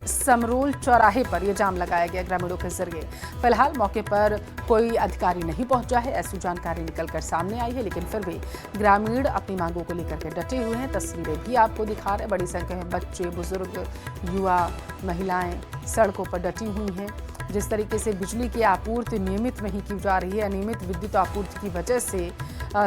समरोल चौराहे पर यह जाम लगाया गया ग्रामीणों के जरिए। फिलहाल मौके पर कोई अधिकारी नहीं पहुंचा है, ऐसी जानकारी निकलकर सामने आई है, लेकिन फिर भी ग्रामीण अपनी मांगों को लेकर के डटे हुए हैं। तस्वीरें भी आपको दिखा रहे हैं, बड़ी संख्या में बच्चे, बुजुर्ग, युवा, महिलाएं सड़कों पर डटी हुई हैं। जिस तरीके से बिजली की आपूर्ति नियमित नहीं की जा रही है, अनियमित विद्युत आपूर्ति की वजह से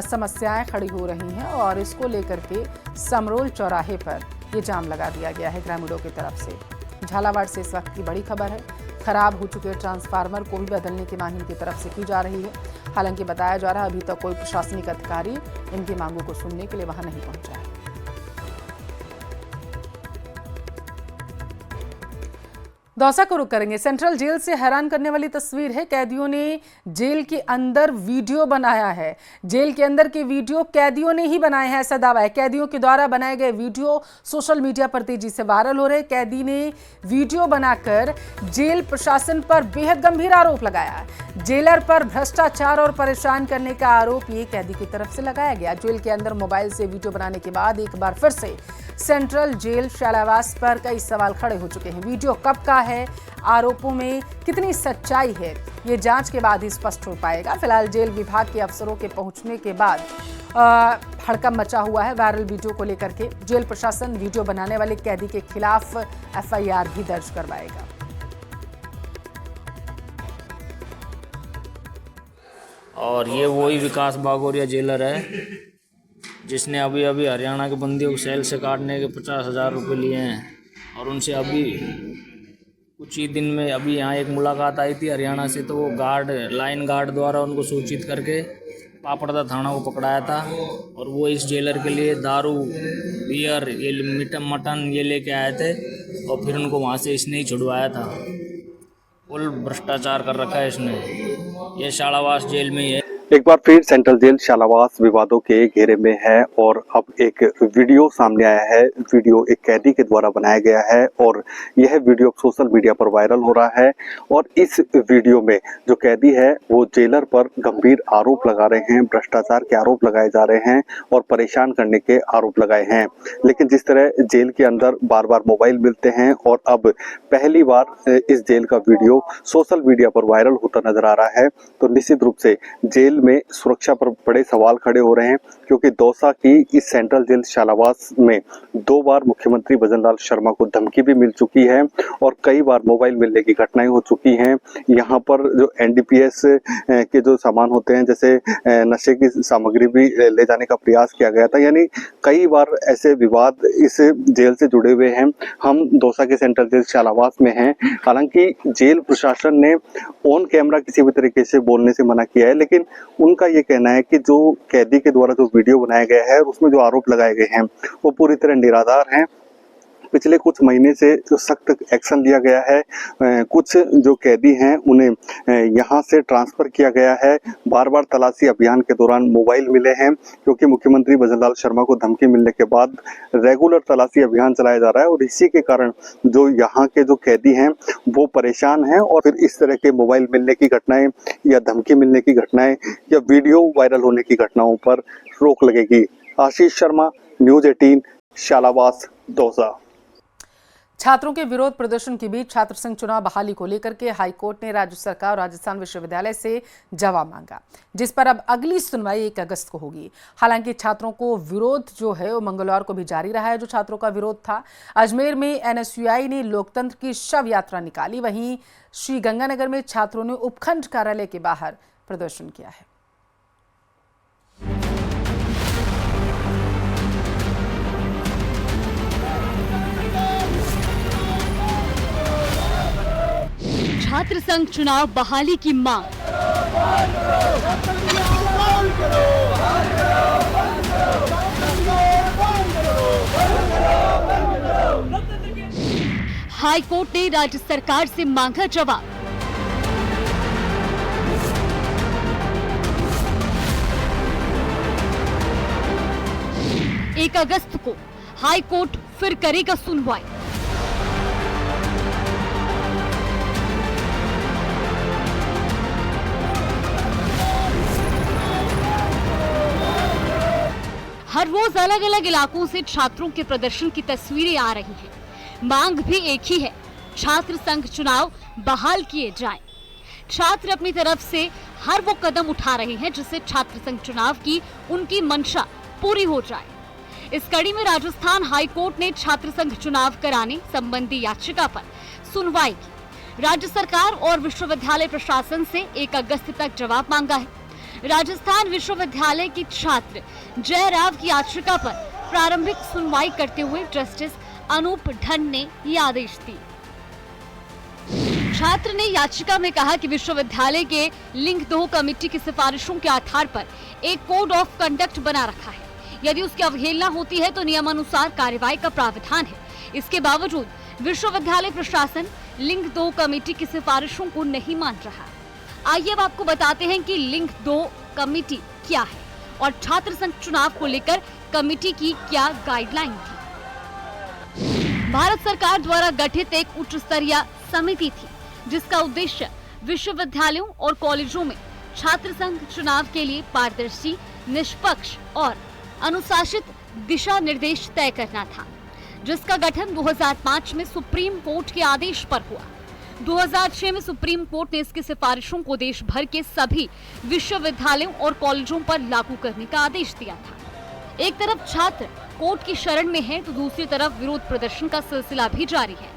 समस्याएं खड़ी हो रही हैं और इसको लेकर के समरोल चौराहे पर ये जाम लगा दिया गया है ग्रामीणों की तरफ से। झालावाड़ से इस वक्त की बड़ी खबर है, खराब हो चुके ट्रांसफार्मर को भी बदलने की मांग इनकी तरफ से की जा रही है। हालांकि बताया जा रहा है अभी तक कोई प्रशासनिक अधिकारी इनकी मांगों को सुनने के लिए वहां नहीं पहुंचा है। दौसा को रुक करेंगे। सेंट्रल जेल से हैरान करने वाली तस्वीर है। कैदियों ने जेल के अंदर वीडियो बनाया है। जेल के अंदर के वीडियो कैदियों ने ही बनाए हैं, ऐसा दावा है। कैदियों के द्वारा बनाए गए वीडियो सोशल मीडिया पर तेजी से वायरल हो रहे। कैदी ने वीडियो बनाकर जेल प्रशासन पर बेहद गंभीर आरोप लगाया। जेलर पर भ्रष्टाचार और परेशान करने का आरोप ये कैदी की तरफ से लगाया गया। जेल के अंदर मोबाइल से वीडियो बनाने के बाद एक बार फिर से सेंट्रल जेल शालावास पर कई सवाल खड़े हो चुके हैं। वीडियो कब का है, आरोपों में कितनी सच्चाई है, ये जांच के बाद ही स्पष्ट हो पाएगा। फिलहाल जेल विभाग के अफसरों के पहुंचने के बाद हड़कंप मचा हुआ है वायरल वीडियो को लेकर के। जेल प्रशासन वीडियो बनाने वाले कैदी के खिलाफ एफआईआर भी दर्ज करवाएगा। और ये वही विकास बागोरिया जेलर है जिसने अभी अभी हरियाणा के बंदियों को सेल से काटने के 50,000 रुपये लिए हैं। और उनसे अभी कुछ ही दिन में अभी यहाँ एक मुलाकात आई थी हरियाणा से, तो वो लाइन गार्ड द्वारा उनको सूचित करके पापड़दा थाना को पकड़ाया था। और वो इस जेलर के लिए दारू, बियर, ये मटन ये लेके आए थे और फिर उनको वहाँ से इसने ही छुड़वाया था। फुल भ्रष्टाचार कर रखा है इसने। ये शालावास जेल में ही है। एक बार फिर सेंट्रल जेल शालावास विवादों के घेरे में है और अब एक वीडियो सामने आया है। वीडियो एक कैदी के द्वारा बनाया गया है और यह वीडियो सोशल मीडिया पर वायरल हो रहा है। और इस वीडियो में जो कैदी है वो जेलर पर गंभीर आरोप लगा रहे हैं, भ्रष्टाचार के आरोप लगाए जा रहे हैं और परेशान करने के आरोप लगाए हैं। लेकिन जिस तरह जेल के अंदर बार बार मोबाइल मिलते हैं और अब पहली बार इस जेल का वीडियो सोशल मीडिया पर वायरल होता नजर आ रहा है, तो निश्चित रूप से जेल में सुरक्षा पर बड़े सवाल खड़े हो रहे हैं। क्योंकि दौसा की इस सेंट्रल जेल शालावास में 2 बार मुख्यमंत्री भजनलाल शर्मा को धमकी भी मिल चुकी है और कई बार मोबाइल मिलने की घटनाएं हो चुकी हैं। यहाँ पर जो एनडीपीएस के जो सामान होते हैं, जैसे नशे की सामग्री भी ले जाने का प्रयास किया गया था। यानी कई बार ऐसे विवाद इस जेल से जुड़े हुए हैं। हम दौसा के सेंट्रल जेल शालावास में हैं। हालांकि जेल प्रशासन ने ऑन कैमरा किसी भी तरीके से बोलने से मना किया है, लेकिन उनका ये कहना है कि जो कैदी के द्वारा जो वीडियो बनाया गया है उसमें जो आरोप लगाए गए हैं वो पूरी तरह निराधार हैं। पिछले कुछ महीने से जो सख्त एक्शन लिया गया है, कुछ जो कैदी हैं उन्हें यहाँ से ट्रांसफर किया गया है। बार बार तलाशी अभियान के दौरान मोबाइल मिले हैं, क्योंकि मुख्यमंत्री भजनलाल शर्मा को धमकी मिलने के बाद रेगुलर तलाशी अभियान चलाया जा रहा है और इसी के कारण जो यहाँ के जो कैदी हैं वो परेशान हैं। और फिर इस तरह के मोबाइल मिलने की घटनाएं या धमकी मिलने की घटनाएं या वीडियो वायरल होने की घटनाओं पर रोक लगेगी। आशीष शर्मा, न्यूज़ 18, शालावास, दौसा। छात्रों के विरोध प्रदर्शन के बीच छात्र संघ चुनाव बहाली को लेकर के हाईकोर्ट ने राज्य सरकार और राजस्थान विश्वविद्यालय से जवाब मांगा, जिस पर अब अगली सुनवाई 1 अगस्त को होगी। हालांकि छात्रों को विरोध जो है वो मंगलवार को भी जारी रहा है। जो छात्रों का विरोध था, अजमेर में एनएसयूआई ने लोकतंत्र की शव यात्रा निकाली, वहीं श्री गंगानगर में छात्रों ने उपखंड कार्यालय के बाहर प्रदर्शन किया है। छात्र संघ चुनाव बहाली की मांग। हाईकोर्ट ने राज्य सरकार से मांगा जवाब। एक अगस्त को हाईकोर्ट फिर करेगा सुनवाई। हर रोज अलग अलग इलाकों से छात्रों के प्रदर्शन की तस्वीरें आ रही हैं। मांग भी एक ही है, छात्र संघ चुनाव बहाल किए जाएं। छात्र अपनी तरफ से हर वो कदम उठा रहे हैं जिससे छात्र संघ चुनाव की उनकी मंशा पूरी हो जाए। इस कड़ी में राजस्थान हाई कोर्ट ने छात्र संघ चुनाव कराने संबंधी याचिका पर सुनवाई की। राज्य सरकार और विश्वविद्यालय प्रशासन से 1 अगस्त तक जवाब मांगा है। राजस्थान विश्वविद्यालय के छात्र जयराव की याचिका पर प्रारंभिक सुनवाई करते हुए जस्टिस अनूप ढंड ने ये आदेश दिए। छात्र ने याचिका में कहा कि विश्वविद्यालय के लिंग 2 कमेटी की सिफारिशों के आधार पर एक कोड ऑफ कंडक्ट बना रखा है। यदि उसकी अवहेलना होती है तो नियमानुसार कार्रवाई का प्रावधान है। इसके बावजूद विश्वविद्यालय प्रशासन लिंग 2 कमेटी की सिफारिशों को नहीं मान रहा। आइए अब आपको बताते हैं कि लिंग 2 कमेटी क्या है और छात्र संघ चुनाव को लेकर कमेटी की क्या गाइडलाइन थी। भारत सरकार द्वारा गठित एक उच्च स्तरीय समिति थी जिसका उद्देश्य विश्वविद्यालयों और कॉलेजों में छात्र संघ चुनाव के लिए पारदर्शी, निष्पक्ष और अनुशासित दिशा निर्देश तय करना था, जिसका गठन 2005 में सुप्रीम कोर्ट के आदेश पर हुआ। 2006 में सुप्रीम कोर्ट ने इसकी सिफारिशों को देश भर के सभी विश्वविद्यालयों और कॉलेजों पर लागू करने का आदेश दिया था। एक तरफ छात्र कोर्ट की शरण में है तो दूसरी तरफ विरोध प्रदर्शन का सिलसिला भी जारी है।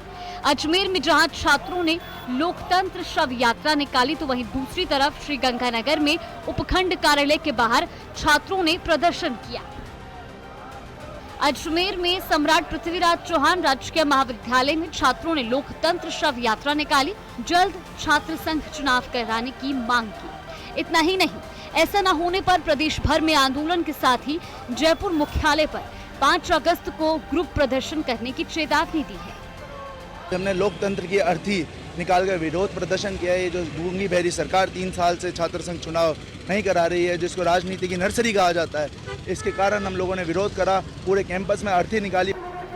अजमेर में जहां छात्रों ने लोकतंत्र शव यात्रा निकाली तो वहीं दूसरी तरफ श्रीगंगानगर में उपखंड कार्यालय के बाहर छात्रों ने प्रदर्शन किया। अजमेर में सम्राट पृथ्वीराज चौहान राजकीय महाविद्यालय में छात्रों ने लोकतंत्र शव यात्रा निकाली, जल्द छात्र संघ चुनाव कराने की मांग की। इतना ही नहीं, ऐसा न होने पर प्रदेश भर में आंदोलन के साथ ही जयपुर मुख्यालय पर 5 अगस्त को ग्रुप प्रदर्शन करने की चेतावनी दी है। हमने लोकतंत्र की अर्थी निकालकर विरोध प्रदर्शन किया है। ये जो गूंगी बहरी सरकार 3 साल से छात्र संघ चुनाव नहीं करा रही है, जिसको राजनीति की नर्सरी कहा जाता है, इसके कारण हम लोगों ने विरोध करा, पूरे कैंपस में अर्थी निकाली।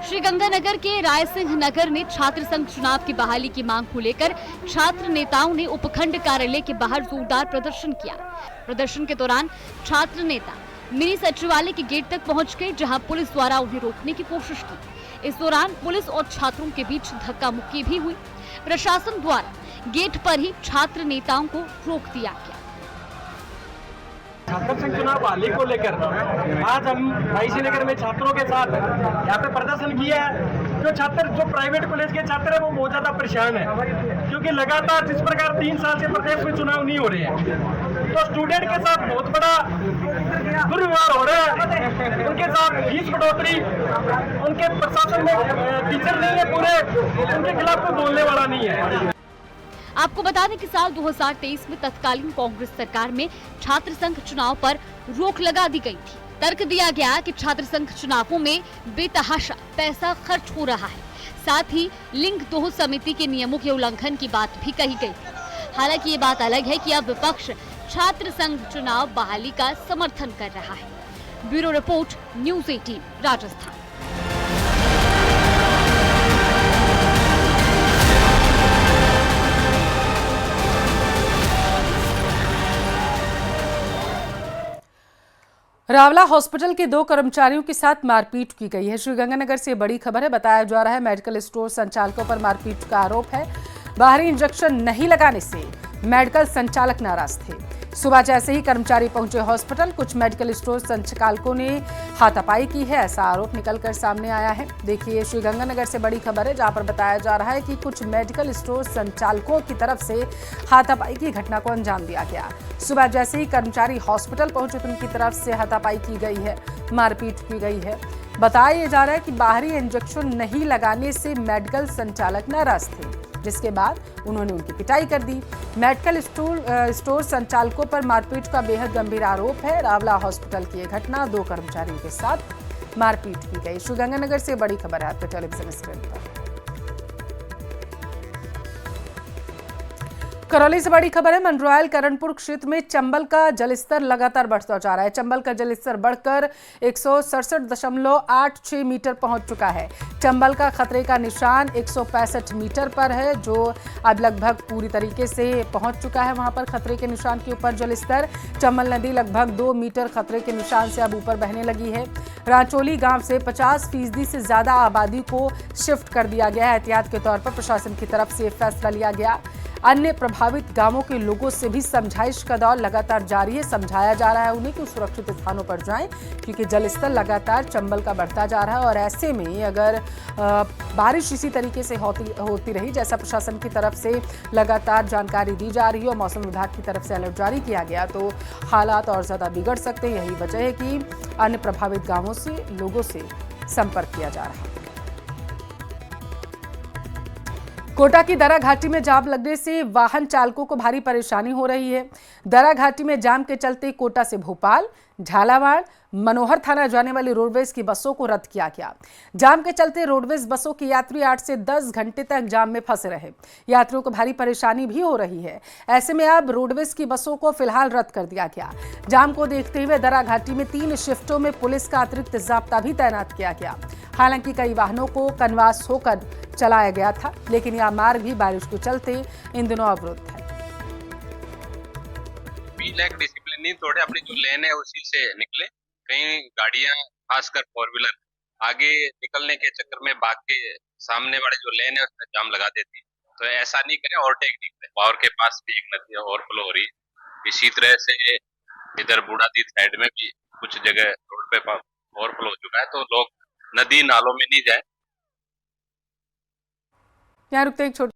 श्रीगंगानगर के राय सिंह नगर में छात्र संघ चुनाव की बहाली की मांग को लेकर छात्र नेताओं ने उपखंड कार्यालय के बाहर जोरदार प्रदर्शन किया। प्रदर्शन के दौरान छात्र नेता मिनी सचिवालय के गेट तक पहुंच गए, जहां पुलिस द्वारा उन्हें रोकने की कोशिश की। इस दौरान पुलिस और छात्रों के बीच धक्का मुक्की भी हुई। प्रशासन द्वारा गेट पर ही छात्र नेताओं को रोक दिया गया। छात्र संघ चुनाव बहाली को लेकर आज हम आईसी नगर में छात्रों के साथ यहाँ पे प्रदर्शन किया है। जो प्राइवेट कॉलेज के छात्र है वो बहुत ज्यादा परेशान है, क्योंकि लगातार जिस प्रकार 3 साल से प्रदेश में चुनाव नहीं हो रहे हैं, तो स्टूडेंट के साथ बहुत बड़ा दुर्व्यवहार हो रहा है। उनके साथ फीस बढ़ोतरी, उनके प्रशासन में टीचर नहीं है पूरे, उनके खिलाफ कोई बोलने वाला नहीं है। आपको बता दें कि साल 2023 में तत्कालीन कांग्रेस सरकार में छात्र संघ चुनाव पर रोक लगा दी गई थी। तर्क दिया गया कि छात्र संघ चुनावों में बेतहाशा पैसा खर्च हो रहा है। साथ ही लिंग 2 समिति के नियमों के उल्लंघन की बात भी कही गई थी। हालांकि ये बात अलग है कि अब विपक्ष छात्र संघ चुनाव बहाली का समर्थन कर रहा है। Bureau report, news 18 Rajasthan. Rawla hospital के 2 कर्मचारियों के साथ मारपीट की गई है। श्रीगंगानगर से बड़ी खबर है। बताया जा रहा है मेडिकल स्टोर संचालकों पर मारपीट का आरोप है। बाहरी इंजेक्शन नहीं लगाने से मेडिकल संचालक नाराज थे। सुबह जैसे ही कर्मचारी पहुंचे हॉस्पिटल, कुछ मेडिकल स्टोर संचालकों ने हाथापाई की है, ऐसा आरोप निकलकर सामने आया है। देखिए, श्रीगंगानगर से बड़ी खबर है, जहां पर बताया जा रहा है कि कुछ मेडिकल स्टोर संचालकों की तरफ से हाथापाई की घटना को अंजाम दिया गया। सुबह जैसे ही कर्मचारी हॉस्पिटल पहुंचे तो उनकी तरफ से हाथापाई की गई है, मारपीट की गई है। बताया जा रहा है कि बाहरी इंजेक्शन नहीं लगाने से मेडिकल संचालक नाराज थे, जिसके बाद उन्होंने उनकी पिटाई कर दी। मेडिकल स्टोर संचालकों पर मारपीट का बेहद गंभीर आरोप है। रावला हॉस्पिटल की यह घटना 2 कर्मचारियों के साथ मारपीट की गई। श्रीगंगानगर से बड़ी खबर है आपके टेलीविजन स्क्रीन पर। करौली से बड़ी खबर है। मंडरायल करणपुर क्षेत्र में चंबल का जलस्तर लगातार बढ़ता जा रहा है। चंबल का जलस्तर बढ़कर 167.86 मीटर पहुंच चुका है। चंबल का खतरे का निशान 165 मीटर पर है, जो अब लगभग पूरी तरीके से पहुंच चुका है। वहां पर खतरे के निशान के ऊपर जलस्तर। चंबल नदी लगभग 2 मीटर खतरे के निशान से अब ऊपर बहने लगी है। रांचोली गांव से 50% से ज्यादा आबादी को शिफ्ट कर दिया गया है। एहतियात के तौर पर प्रशासन की तरफ से फैसला लिया गया। अन्य प्रभावित गांवों के लोगों से भी समझाइश का दौर लगातार जारी है। समझाया जा रहा है उन्हें कि सुरक्षित स्थानों पर जाएं, क्योंकि जलस्तर लगातार चंबल का बढ़ता जा रहा है। और ऐसे में अगर बारिश इसी तरीके से होती रही, जैसा प्रशासन की तरफ से लगातार जानकारी दी जा रही है और मौसम विभाग की तरफ से अलर्ट जारी किया गया, तो हालात और ज्यादा बिगड़ सकते हैं। यही वजह है कि अन्य प्रभावित गांवों से लोगों से संपर्क किया जा रहा है। कोटा की दरा घाटी में जाम लगने से वाहन चालकों को भारी परेशानी हो रही है। दरा घाटी में जाम के चलते कोटा से भोपाल, झालावाड़, मनोहर थाना जाने वाली रोडवेज की बसों को रद्द किया गया। जाम के चलते रोडवेज बसों के यात्री 8 से 10 घंटे तक जाम में फंसे रहे। यात्रियों को भारी परेशानी भी हो रही है। ऐसे में अब रोडवेज की बसों को फिलहाल रद्द कर दिया गया। जाम को देखते हुए दरा घाटी में 3 शिफ्टों में पुलिस का अतिरिक्त जाब्ता भी तैनात किया गया। हालांकि कई वाहनों को कन्वास होकर चलाया गया था, लेकिन यह मार्ग भी बारिश के चलते इन दिनों अवरुद्ध है। डिसिप्लिन नहीं तोड़े, अपनी जो लेन है उसी से निकले। कई गाड़ियां खासकर 4 व्हीलर आगे निकलने के चक्कर में भाग के सामने वाले जो लेन है उसमें जाम लगा देती है। तो ऐसा नहीं करें, ओवरटेक नहीं करें। पावर के पास भी एक नदी ओवरफ्लो हो रही है। इसी तरह से इधर बूढ़ादी साइड में भी कुछ जगह रोड पे ओवरफ्लो हो चुका है, तो लोग नदी नालों में नहीं जाए। यहाँ रुकते एक छोटे